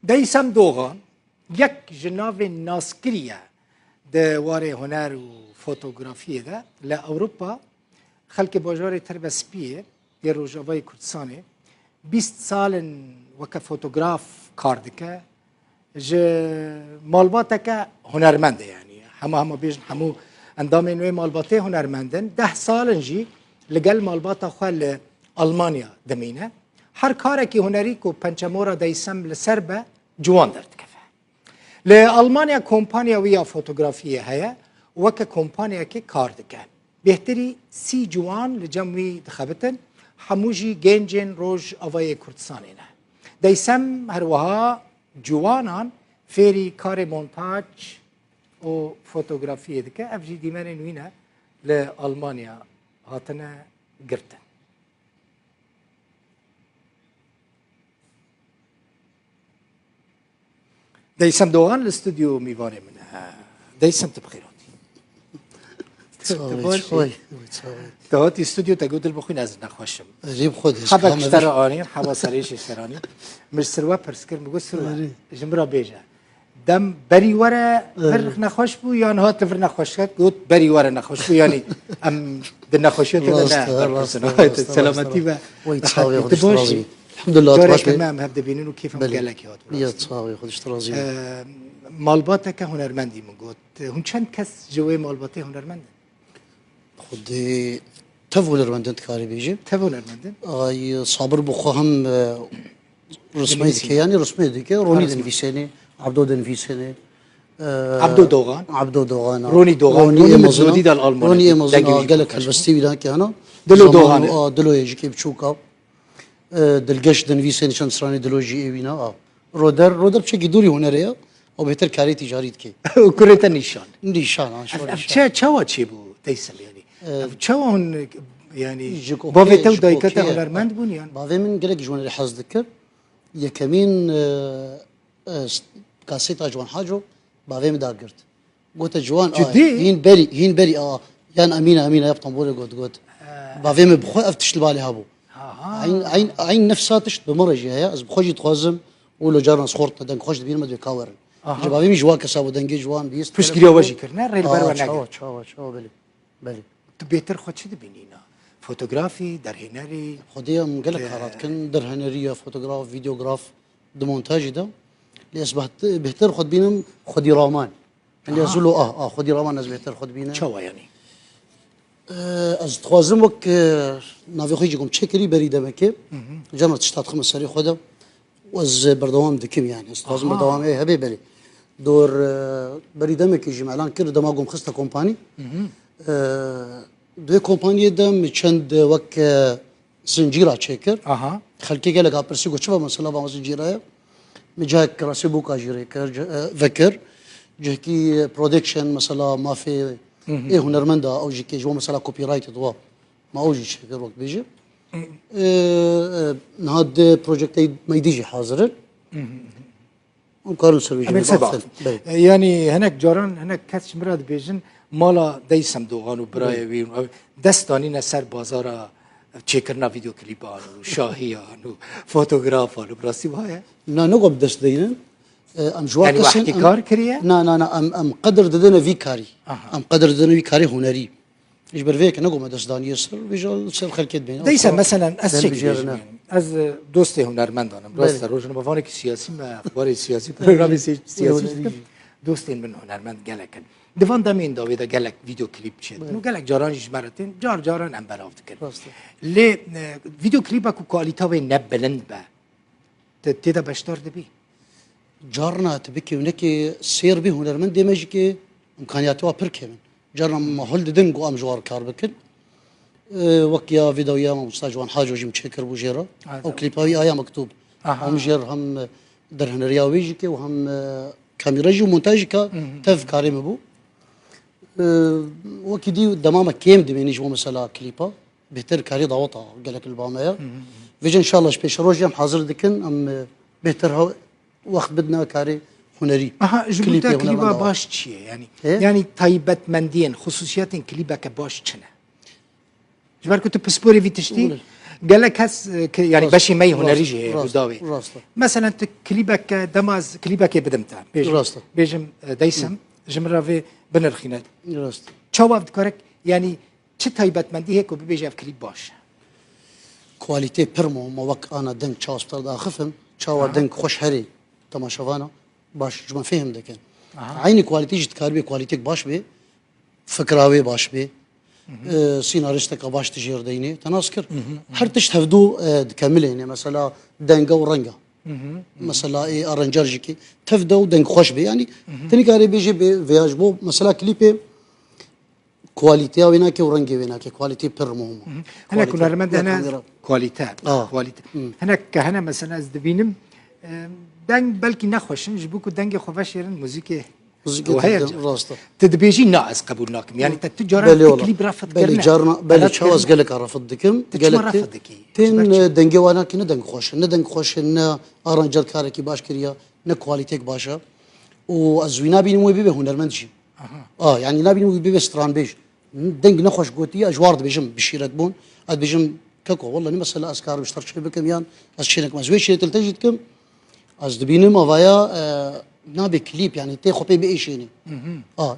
دیسم دوغان یک جناو ناسکریه دواره هنر و فوتوگرافیه ده لأوروپا خلق باجار تربسپیه یه روژاوای کردستانه 20 سال وکه فوتوگراف کار دکه جه مالباته که هنرمنده یعنی همه بیشن همو اندام نوی مالباته هنرمندن 10 سال جی لگل مالباته خواه لألمانیا دمینه هر کاره که هنری که پنچمورا دیسم لسر به جوان درد کفه لألمانیا کمپانیا ویا فوتوگرافیه هیا وکه کمپانیا که کار دکه بهتری 30 جوان لجمعی دخبتن هموجی گنجن روش آوای کردستانه نه دیسم هر وها جوانان فیری کار مونتاج و فوتوگرافیه دکه افجی دیمن نوینه لألمانیا هاتنه گرتن دیسم دوغان الاستودیو میواره منه دیسم تبخیراتی دهاتی استودیو تا گودل بخوین از نخواشم ريب خودش حبا کشتر آنیم حبا سریش اشترانی مش سروا پرسکر مگو سروا جمرا بیجا دم بری وره فر نخوش بو یا نه تفر نخوش کرد گفت بری وره نخوش بو یعنی ام در نخوشیت نه سلامتی و تباشی الحمد لله جاره که من هفته بینن و کیفم گلکی هات يا تصاوي خودش ترازي مالباته که هنرمندی مگوت هم چند کس جوی مالباته هنرمنده خودي تفول رمندنت كاري بيجي تف هنرمندن اي صابر بخوهم رسمي دكي يعني رسمي دكي روني دنفيسيني عبدو دنفيسيني عبدو دوغان عبدو دوغان روني دوغان روني مزودي دال الالماني روني امازون قال لك البستي بلا كانوا دلو دوغان دلو يجي كي بتشوكا دلقش دنفيسيني شان سراني دلو جي اينا رودر بشكل دوري هنريه او بهتر كاري تجاري دكي وكريتا نيشان نيشان چه چه بو دیسم یعنی چه هن یعنی باوی تو دایکت هنرمند بونیان باوی من گلک جوان اللي حظ ذكر يكمين كاسيتا جوان حاجو باوي مداقرت قلت جوان جدي هين بري يان امينه يبطن بولي قلت باوي مبخو افتش البالي هابو عين نفساتش بمرج هي از بخوجي تخوزم ولو جارنا صخورت دنك خوش دبين مدوي كاورن باوي مي جوا كسابو دنجي جوان بيست فش كريا وجهي كرنا ريل بر وناك شو بلي تو بهتر خود چه ببینینا فوتوگرافی در هنری خودی هم گلک کارات کن در هنری فوتوگراف ویدیوگراف دمونتاژی ده لیس بهتر خود بینم خودی رامان اللي يقولوا خودي رامان از بهتر خود بینم چوا یعنی از توازم وک نافی خویی جم چکری بریده مکه جمعت شتات خمس سری خوده و از بردوام دکیم يعني از توازم بردوام هبی بلی دور بریده مکه جمعلان کرد دماغم خسته کمپانی دوی کمپانی دم چند وک زنجیره چکر خلکی که لگا پرسی گوشه با مثلا با زنجیره مجاک کراسی بوکا جیره کر فکر جه کی پرودکشن مثلا ما في ايه هنرمندا او جي كي جو مثلا كوبي رايت دوا ما اوجي شكر وقت بيجي نهاد بروجكت ما يديجي حاضر مقارن سرويجي يعني هناك جاران هناك كاتش مراد بيجن مالا دیسم دوغان و برای وی دستانی نسر بازار چیکرنا ویدیو کلیپان و شاهیان و فوتوگرافان و براسی باید نه نقوم دست دینن ام جوا يعني واحد كار كريه نه ام قدر ددنا في كاري ام قدر ددنا في كاري هنري اجبر فيك نقوم دست داني يسر بيجو سر خلكت بين دیسم مثلا از چه از دوست هنرمندانم راست روزن بافانی که سیاسی و اخبار سیاسی پروگرام سیاسی دوستین من هنرمند گلکن دوان دامین داویدا گلک ویدیو کلیپ چید نو گلک جارانش مرتين جاران ام برافت کرد لی ویدیو کلیپ اکو کوالیتا و نبلند با تیدا بشتار دبی جارنا تبكي ونكي سير به هنرمند دمج كي امكانياته بركمن جارنا محل ددن قو ام جوار كار بكن وكيا فيديو يا مستاجوان حاجه جيم تشكر بوجيرا او كليباوي ايا مكتوب هم جير هم در هنرياوي كي وهم كاميرا جو مونتاج كا تفكاري مبو وكدي دمامه كيم دميني جو مثلا كليبا بهتر كاري ضوطه قال لك الباميه فيجن ان شاء الله سبيش روجيم حاضر دكن ام بهتر وقت بدنا كاري هنري جبتها كليبا باش تشي يعني يعني طيبت مندين خصوصيات كليبك باش تشنا جبر كنت بسبوري في تشتي قال لك هس يعني بشي مي هنري جي راسته داوي راسته مثلا كليبك دماز كليبك بدمتا راسته بيجم ديسم جمرة في بنرخينا راسته تشاو دكارك يعني چه تایبت مندی هيك وبيجي في كليب باش كواليتي بيرمو ما وك انا دنك تشاوس بتر خفم تشاو دنك خوش هري تماشافانا باش جما فهم دكن عيني كواليتي جت كاربي كواليتيك باش بي فكراوي باش بي سيناريستك باش تجير ديني تناسكر هر تشتهدو تكمل يعني مثلا دنجا ورنجا مثلا اي ارنجرجيكي تفدو دنج خوش بي يعني تاني كاري بيجي بفياج بو مثلا كليبي كواليتي ويناكي ورنجي ويناكي كواليتي بيرمو هنا كنا رمد هنا كواليتي كواليتي هنا كهنا مثلا از دبينم دنگ بلكي نخوشن جبوكو دنگ خوفش يرن موزيكي راسته تدبيجي ناقص قبول ناكم يعني تتجارة كليب رافض بلي جارنا بلي تشاوز قال لك رافض دكم قال لك تين دنجي وانا كي ندنج خوش ندنج خوش ان ارانجر كاركي باش كريا ن كواليتيك باشا وازوينا بين مو بيبي هنرمندشي يعني نبي مو بيبي ستران بيج دنج نخوش قوتي اجوارد بيجم بشيرت بون اد بيجم كاكو والله مثلا اسكار بشترك شي بكم يان اشينك مزوي شي تلتجدكم از دبيني ما فيا نابي كليب يعني تي خوبي بيشيني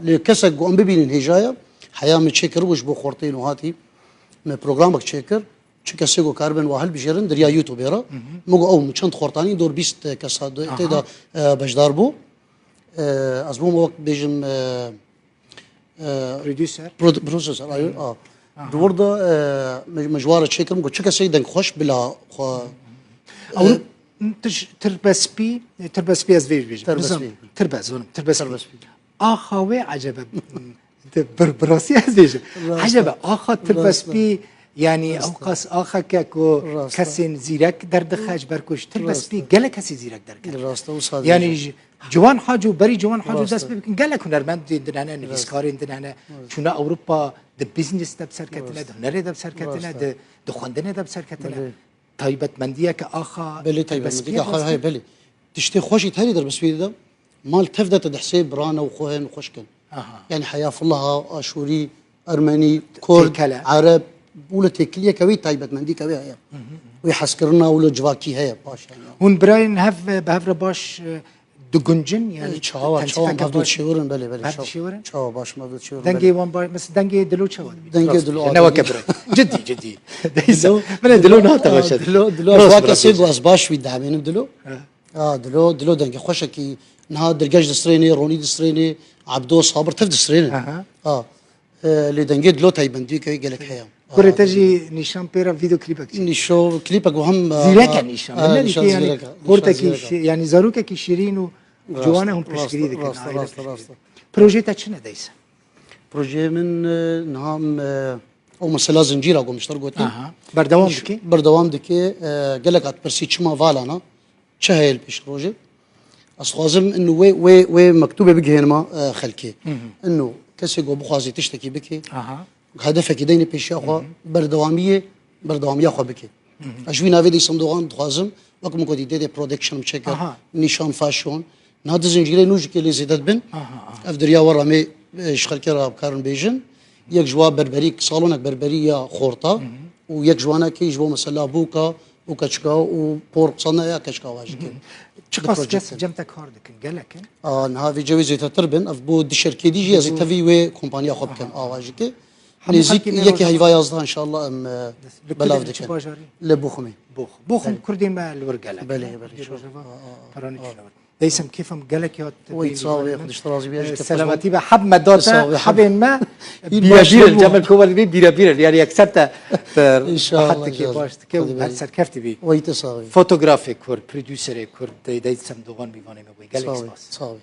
لكسك قوم ببين هجايا حياه متشكر وش بو خورتين وهاتي من برنامج تشكر تشكسيغو كاربن وهل بجيرن دريا يوتيوبرا مو او مشنت خورتاني دور 20 كساد تيدا بجدار بو از بو وقت بيجم بروديوسر ايوه دوردا مجوار تشكر مو تشكسي دنك خوش بلا او تربس بي از فيج تربس بي اخوي عجبه براسي از فيج عجبه اخ تربس بي يعني اوقاس اخ كاكو كسين زيرك درد خاج بركوش تربس بي قال كسي زيرك درك يعني جوان حاجو بري جوان حاجو داس بي قال لك هنرمند دنا نفسكار دنا شنو اوروبا د بزنس دب سركتنا د هنر دب سركتنا د خوندنه دب سركتنا تایبت مندیه که آخا بله تایبت مندیه آخا هاي بله تشتي خوشي تهري در بس ده مال تفدى تدحسيب برانا وخوهن وخشكن يعني حياة الله اشوري ارمني كرد عرب ولا تكليه كوي تایبت مندي كوي هي ويحسكرنا ولا جواكي هي باش يعني هون براين هف بهفر باش دگنجن يعني چاوا مفضل شورن بله شورن چاوا باش مفضل شورن دنگي وان باش مثل دنگي دلو چاوا دنگي دلو انا وكبر جدي ديسا من دلو نهات غشت دلو واكا سيغو از باش وي دعمين دلو دلو دنگي خوشكي نها درجاج دستريني روني دستريني عبدو صابر تف دستريني اللي دنگي دلو تايبندي كي قالك حياه كره تجي نيشان بيرا فيديو كليبك نيشو كليبك وهم زيرك نيشان يعني كورتك يعني زاروكا كي شيرين جوانا هم بشكري ذيك بروجي تاعنا دايسه بروجي من نعم او مثلا زنجيره قوم اشتر قوتي بردوام دكي قال لك اتبرسي تشما فالانا شهيل بيش بروجي اصخازم انه وي مكتوبه بقى هنا خلكي انه كسي قو بخازي تشتكي بكي هدفك ديني بيش اخو بردواميه اخو بكي اجوينا فيدي صندوقان دخازم وكم كودي دي برودكشن مشكل نيشان فاشون نهاد زنجيره نوجي كي زيدت بن افدريا ورامي شخل كرا بكارن بيجن يك جوا بربريك صالونك بربريه خورطه ويك جوانا كي جوا مثلا بوكا وكاتشكا وبورك صنع يا كاتشكا واجكي تشقص جس جمتك هاردك قالك نها في جويزي تتربن افبو دي شركه دي جي تفي وي كومبانيا خبكن واجكي نزيك يك هيفا يازدا ان شاء الله ام بلاف دك لبوخمي بوخم كردي ما الورقه بلي ديسم كيفهم قالك يا ويتصاوي ياخذ اشتراطي بيجي سلامتي بحب ما دوتا حب ما بيرابير الجمل كوال بيرابير يعني اكسبت ان شاء الله حتى كي باش كي هسر كفتي بي ويتصاوي فوتوغرافي كور بروديوسر كور ديسم دوغان بيفاني ما قالك صاوي